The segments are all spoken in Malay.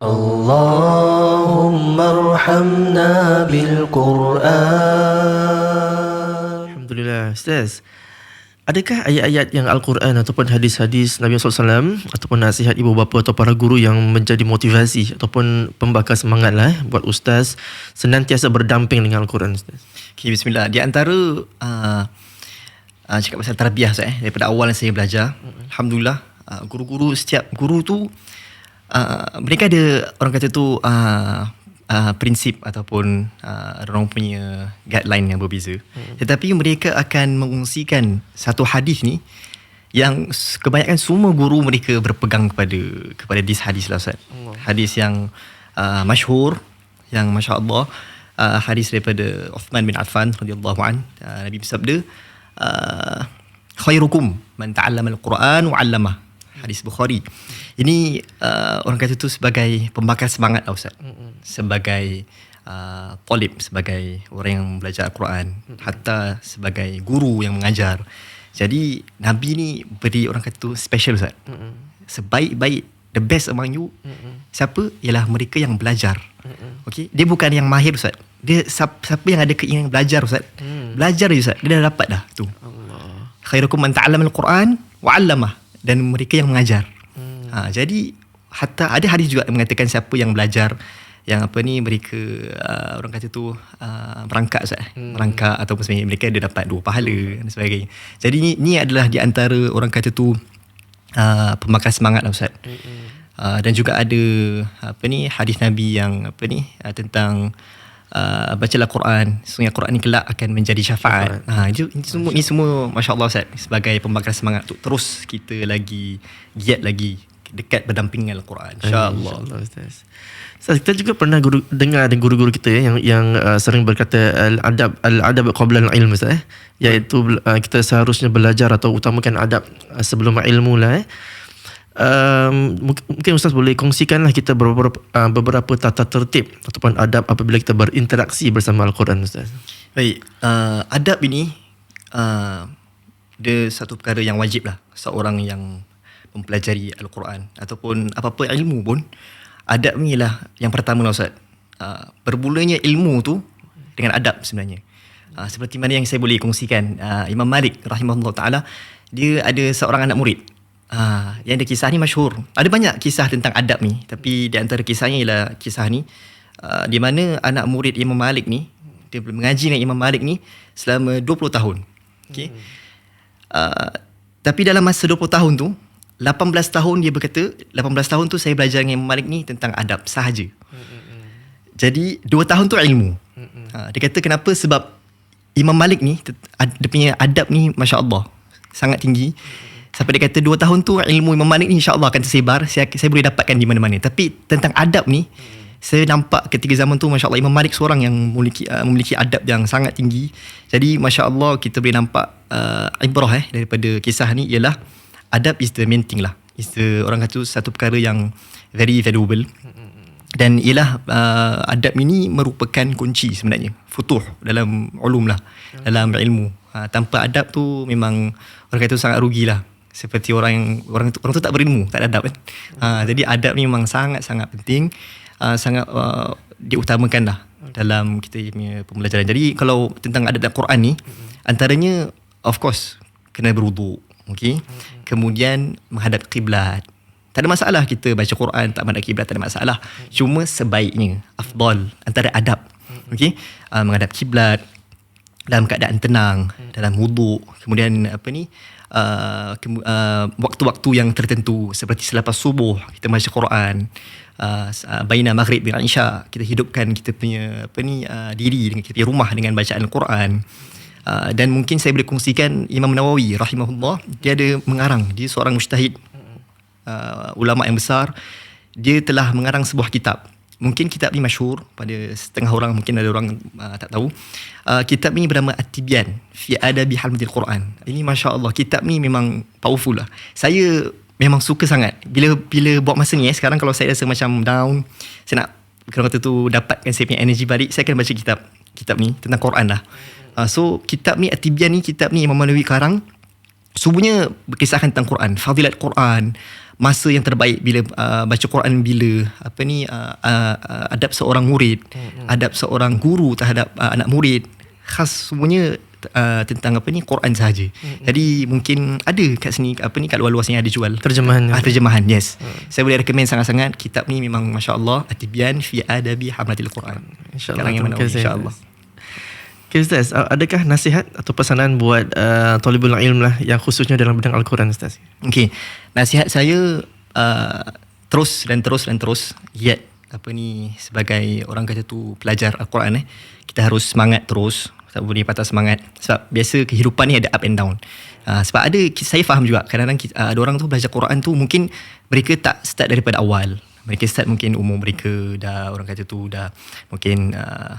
اللهم ارحمنا بالقرآن. Alhamdulillah. Ustaz, adakah ayat-ayat yang Al-Quran ataupun hadis-hadis Nabi SAW ataupun nasihat ibu bapa atau para guru yang menjadi motivasi ataupun pembakar semangat lah buat Ustaz senantiasa berdamping dengan Al-Quran, Ustaz? Okay, bismillah. Di antara cakap pasal tarbiyah Ustaz, daripada awal saya belajar, alhamdulillah, guru-guru, setiap guru tu mereka ada, orang kata tu, prinsip ataupun orang punya guideline yang berbeza. Tetapi mereka akan mengungsikan satu hadis ni yang kebanyakan semua guru mereka berpegang kepada hadis lah Ustaz. Hadis yang masyhur, yang masya-Allah, hadis daripada Uthman bin Affan radhiyallahu an. Nabi bersabda, khairukum man ta'allama al-Quran wa 'allamah. Hadis Bukhari. Ini orang kata tu sebagai pembakar semangat lah Ustaz. Sebagai talib, sebagai orang yang belajar Al-Quran, hatta sebagai guru yang mengajar. Jadi Nabi ni beri, orang kata tu, special Ustaz. Sebaik-baik, the best among you, siapa? Ialah mereka yang belajar. Okay? Dia bukan yang mahir Ustaz. Dia siapa yang ada keinginan belajar Ustaz. Belajar je Ustaz, dia dah dapat dah tu. Khairukum man ta'allama al-Quran wa 'allamah. Dan mereka yang mengajar. Jadi hatta ada hadis juga yang mengatakan siapa yang belajar, yang mereka orang kata tu merangkak Ustaz, merangkak ataupun sebenarnya mereka dia dapat 2 pahala dan sebagainya. Jadi ni adalah di antara, orang kata tu, pembakar semangat lah Ustaz. Dan juga ada hadis Nabi yang tentang bacalah Quran, sesungguhnya Quran ni kelak akan menjadi syafaat. Ini semua masya-Allah Ustaz, sebagai pembakar semangat untuk terus kita lagi giat lagi dekat berdampingan Al-Quran, insya-Allah. Ustaz. Ustaz, kita juga pernah dengar dari guru-guru kita yang sering berkata al-adab qabla al-ilm, Ustaz, iaitu kita seharusnya belajar atau utamakan adab sebelum ilmu lah. Mungkin Ustaz boleh kongsikanlah kita beberapa tata tertib ataupun adab apabila kita berinteraksi bersama Al-Quran, Ustaz. Baik, adab ini dia satu perkara yang wajib lah seorang yang mempelajari Al-Quran ataupun apa-apa ilmu pun. Adab ni lah yang pertama lah Ustaz. Bermulanya ilmu tu dengan adab sebenarnya. Seperti mana yang saya boleh kongsikan, Imam Malik rahimahullah ta'ala, dia ada seorang anak murid. Yang ada kisah ni masyhur. Ada banyak kisah tentang adab ni, tapi di antara kisahnya ialah kisah ni, di mana anak murid Imam Malik ni, dia mengaji dengan Imam Malik ni selama 20 tahun. Okay? Tapi dalam masa 20 tahun tu, 18 tahun dia berkata, 18 tahun tu saya belajar dengan Imam Malik ni tentang adab sahaja. Jadi 2 tahun tu ilmu. Dia kata kenapa? Sebab Imam Malik ni, dia punya adab ni masya-Allah sangat tinggi. Sampai dia kata 2 tahun tu ilmu Imam Malik ni insya-Allah akan tersebar, saya boleh dapatkan di mana-mana. Tapi tentang adab ni, saya nampak ketika zaman tu masya-Allah Imam Malik seorang yang memiliki adab yang sangat tinggi. Jadi masya-Allah kita boleh nampak ibrah daripada kisah ni ialah adab is the main thing lah. Is the, orang kata satu perkara yang very valuable. Dan ialah adab ini merupakan kunci sebenarnya, futuh dalam ulum lah, dalam ilmu. Tanpa adab tu memang orang kata sangat rugilah. Seperti orang tu tak berilmu, tak ada adab kan. Jadi adab ni memang sangat-sangat penting, sangat diutamakan lah dalam kita punya pembelajaran. Jadi kalau tentang adab Al-Quran ni, antaranya of course kena berwuduk, okey. Kemudian menghadap kiblat. Tak ada masalah kita baca Quran tak menghadap kiblat, tak ada masalah. Cuma sebaiknya afdal antara adab, okey, menghadap kiblat dalam keadaan tenang, dalam wuduk. Kemudian waktu-waktu yang tertentu seperti selepas subuh kita baca Quran, baina maghrib dan isya kita hidupkan kita punya diri dengan kita punya rumah dengan bacaan Al-Quran. Dan mungkin saya boleh kongsikan Imam Nawawi rahimahullah, dia ada mengarang, dia seorang mujtahid, ulama yang besar. Dia telah mengarang sebuah kitab. Mungkin kitab ni masyhur pada setengah orang, mungkin ada orang tak tahu. Kitab ni bernama At-Tibyan fi Adabi Hamdil Quran. Ini masya-Allah, kitab ni memang powerful lah. Saya memang suka sangat bila buat masa ni. Sekarang kalau saya rasa macam down, saya nak, kalau kata tu, dapatkan saya punya energi balik, saya akan baca kitab ni tentang Quran lah. So kitab ni At-Tibyan ni, kitab ni Imam Nawawi karang, semuanya berkisahkan tentang Quran, fadilat Quran, masa yang terbaik bila baca Quran, bila adab seorang murid, adab seorang guru terhadap anak murid, khas semuanya tentang Quran sahaja. Jadi mungkin ada kat sini kat luar-luar sini ada jual Terjemahan. terjemahan, yes. Saya boleh recommend sangat-sangat kitab ni, memang masya-Allah, At-Tibyan fi Adabi Hamlatil Quran. InsyaAllah. Karangan Terima Manawi, kasih. insya-Allah. Okay, Ustaz, adakah nasihat atau pesanan buat talibul ilm lah yang khususnya dalam bidang Al-Quran, Ustaz? Okey, nasihat saya terus giat sebagai orang kata tu pelajar Al-Quran, kita harus semangat terus, tak boleh patah semangat, sebab biasa kehidupan ni ada up and down. Sebab saya faham juga kadang-kadang ada orang tu belajar Quran tu mungkin mereka tak start daripada awal. Mereka start mungkin umur mereka dah, orang kata tu dah mungkin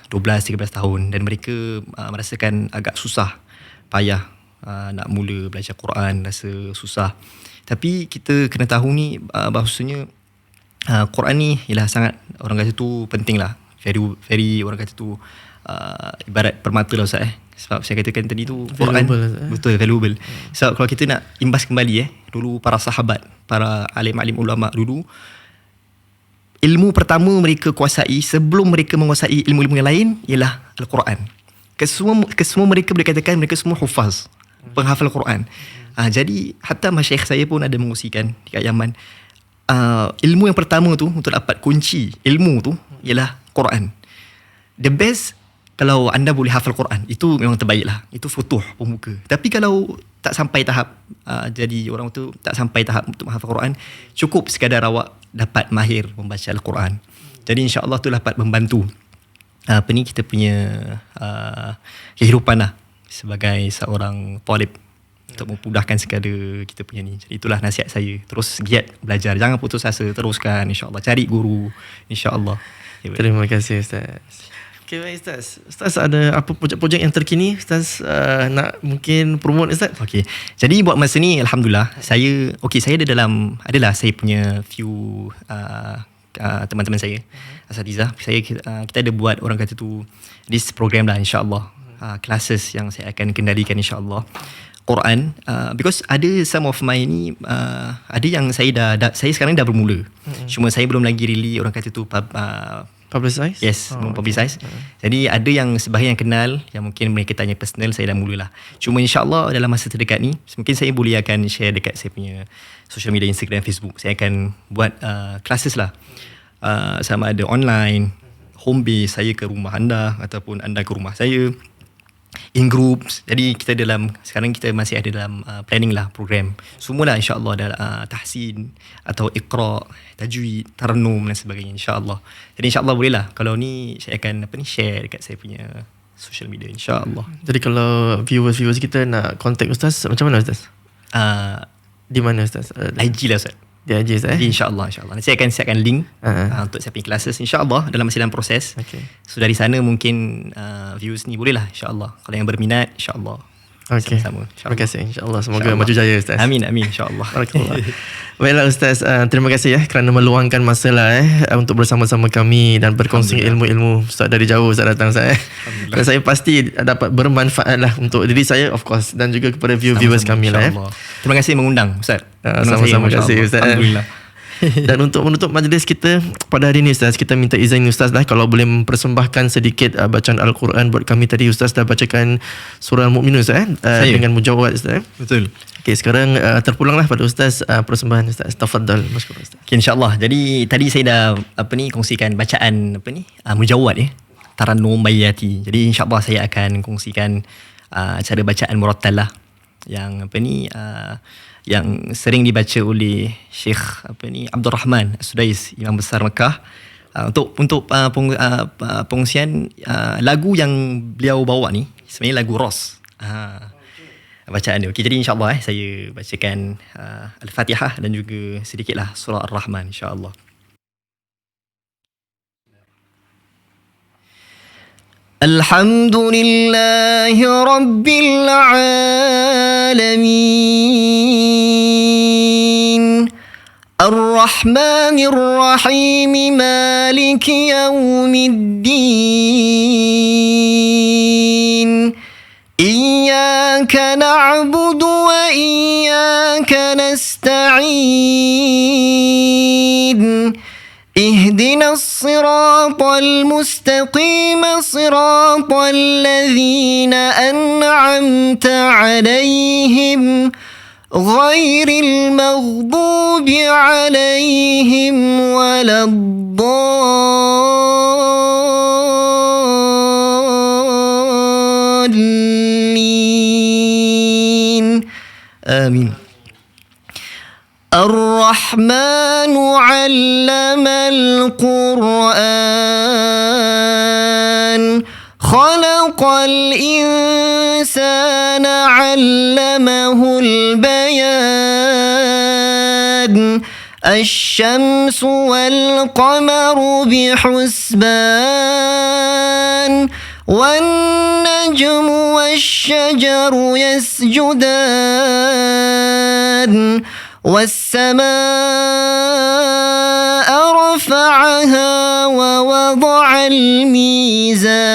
12-13 tahun, dan mereka merasakan agak susah, payah nak mula belajar Quran, rasa susah. Tapi kita kena tahu ni bahawasanya Quran ni ialah sangat, orang kata tu penting lah, very orang kata tu ibarat permata lah Ustaz. Sebab saya katakan tadi tu Quran betul valuable. Sebab kalau kita nak imbas kembali dulu para sahabat, para alim-alim ulama dulu, ilmu pertama mereka kuasai sebelum mereka menguasai ilmu-ilmu yang lain ialah Al-Quran. Kesemua mereka boleh katakan mereka semua hufaz, penghafal Quran. Jadi hatta masyayikh saya pun ada mengungsikan dekat Yaman, ilmu yang pertama tu untuk dapat kunci ilmu tu ialah Quran. The best kalau anda boleh hafal Quran, itu memang terbaik lah. Itu futuh pembuka. Tapi kalau tak sampai tahap, jadi orang tu tak sampai tahap untuk menghafal Quran, cukup sekadar awak dapat mahir membaca Al-Quran. Jadi insya-Allah tu dapat membantu kita punya kehidupan lah sebagai seorang talib, untuk memudahkan segala kita punya ni. Jadi itulah nasihat saya. Terus giat belajar, jangan putus asa, teruskan insya-Allah, cari guru insya-Allah. Terima kasih, Ustaz. Okay, baik Ustaz. Ustaz ada apa projek-projek yang terkini Ustaz nak mungkin promote, Ustaz? Okey. Jadi buat masa ni alhamdulillah saya adalah saya punya few teman-teman saya, asatidzah. Kita ada buat, orang kata tu, this program lah insya-Allah. Classes yang saya akan kendalikan insya-Allah. Quran, because ada some of my ni ada yang saya sekarang dah bermula. Cuma saya belum lagi really, orang kata tu, Publicize? Yes, publicize. Jadi ada yang sebahagian yang kenal, yang mungkin mereka tanya personal, saya dah mulalah. Cuma insya-Allah dalam masa terdekat ni, mungkin saya boleh akan share dekat saya punya social media, Instagram, Facebook. Saya akan buat classes lah. Sama ada online, home base, saya ke rumah anda ataupun anda ke rumah saya, in groups. Jadi sekarang kita masih ada dalam planning lah program. Semualah insya-Allah ada tahsin atau iqra, tajwid, tarannum dan sebagainya insya-Allah. Jadi insya-Allah boleh lah kalau ni saya akan share dekat saya punya social media insya-Allah. Jadi kalau viewers kita nak contact Ustaz, macam mana Ustaz? Di mana Ustaz? IG lah Ustaz. Di IG Ustaz. InsyaAllah. Nanti saya akan siapkan link untuk saya punya classes insyaAllah, masih dalam proses. Okay. So dari sana mungkin viewers ni boleh lah insyaAllah. Kalau yang berminat insyaAllah. Okay. Sama-sama. Terima kasih, insyaAllah. Semoga maju jaya Ustaz. Amin insyaAllah. Barakallah. Baiklah Ustaz, terima kasih kerana meluangkan masa lah untuk bersama-sama kami dan berkongsi ilmu-ilmu. Ustaz dari jauh Ustaz datang Ustaz. Dan saya pasti dapat bermanfaat lah untuk diri saya, of course, dan juga kepada viewers kami lah. Terima kasih mengundang Ustaz. Sama-sama, kasih Ustaz. Alhamdulillah. Dan untuk menutup majlis kita pada hari ini Ustaz, kita minta izin Ustaz lah kalau boleh mempersembahkan sedikit bacaan Al-Quran buat kami. Tadi Ustaz dah bacakan surah Al-Mu'minun Ustaz dengan mujawad Ustaz. Betul. Okey, sekarang terpulanglah pada Ustaz persembahan Ustaz. Tafaddal, masyaallah Ustaz. Okay, insya-Allah. Jadi tadi saya dah kongsikan bacaan mujawad Tarannum Bayati. Jadi insya-Allah saya akan kongsikan cara bacaan murattal lah yang yang sering dibaca oleh Syekh Abdul Rahman As-Sudais, Imam Besar Mekah. Untuk pengungsian lagu yang beliau bawa ni sebenarnya lagu Ros. Bacaan dia. Okey, jadi insya-Allah saya bacakan Al-Fatihah dan juga sedikitlah surah Ar-Rahman insya-Allah. Alhamdulillahi Rabbil Alamin Ar-Rahmanir Rahim Maliki Yawmiddin Iyyaka na'budu wa iyyaka nasta'in اهدنا الصراط المستقيم صراط الذين أنعمت عليهم غير المغضوب عليهم ولا الضالين آمين. الرحمن علم القرآن خلق الإنسان علمه البيان الشمس والقمر بحسبان والنجم والشجر يسجدان والسماء رفعها ووضع الميزان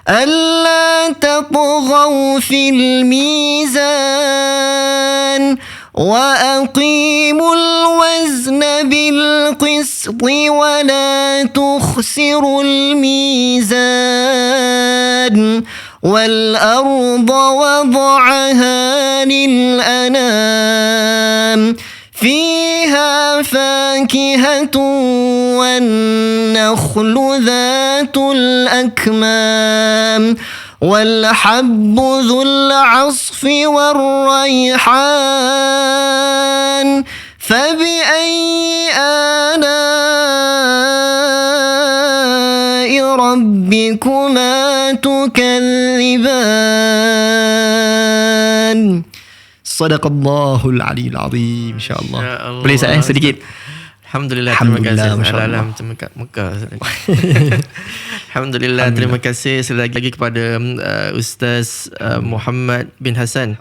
ألا تطغوا في الميزان وأقيموا الوزن بالقسط ولا تخسروا الميزان والأرض وضعها للأنام فيها فاكهة والنخل ذات الأكمام والحب ذو العصف والريحان فبأي آلاء ربكما تكذبان. Sadaqallahul Aliyul Azim, insya-Allah. Boleh saya sedikit? Alhamdulillah, terima kasih. Masya-Allah. Mekah. Alhamdulillah, terima kasih sekali lagi kepada Ustaz Muhammad bin Hassan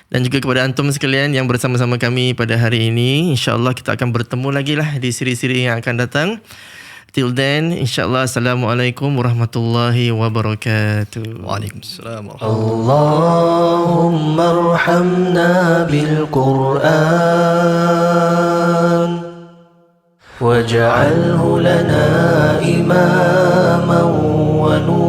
dan juga kepada antum sekalian yang bersama-sama kami pada hari ini. InsyaAllah kita akan bertemu lagi lah di siri-siri yang akan datang. Till then, insyaAllah, Assalamualaikum warahmatullahi wabarakatuh. Waalaikumsalam. Allahumma arhamna bil Qur'an waj'alhu lana imaman wa nuran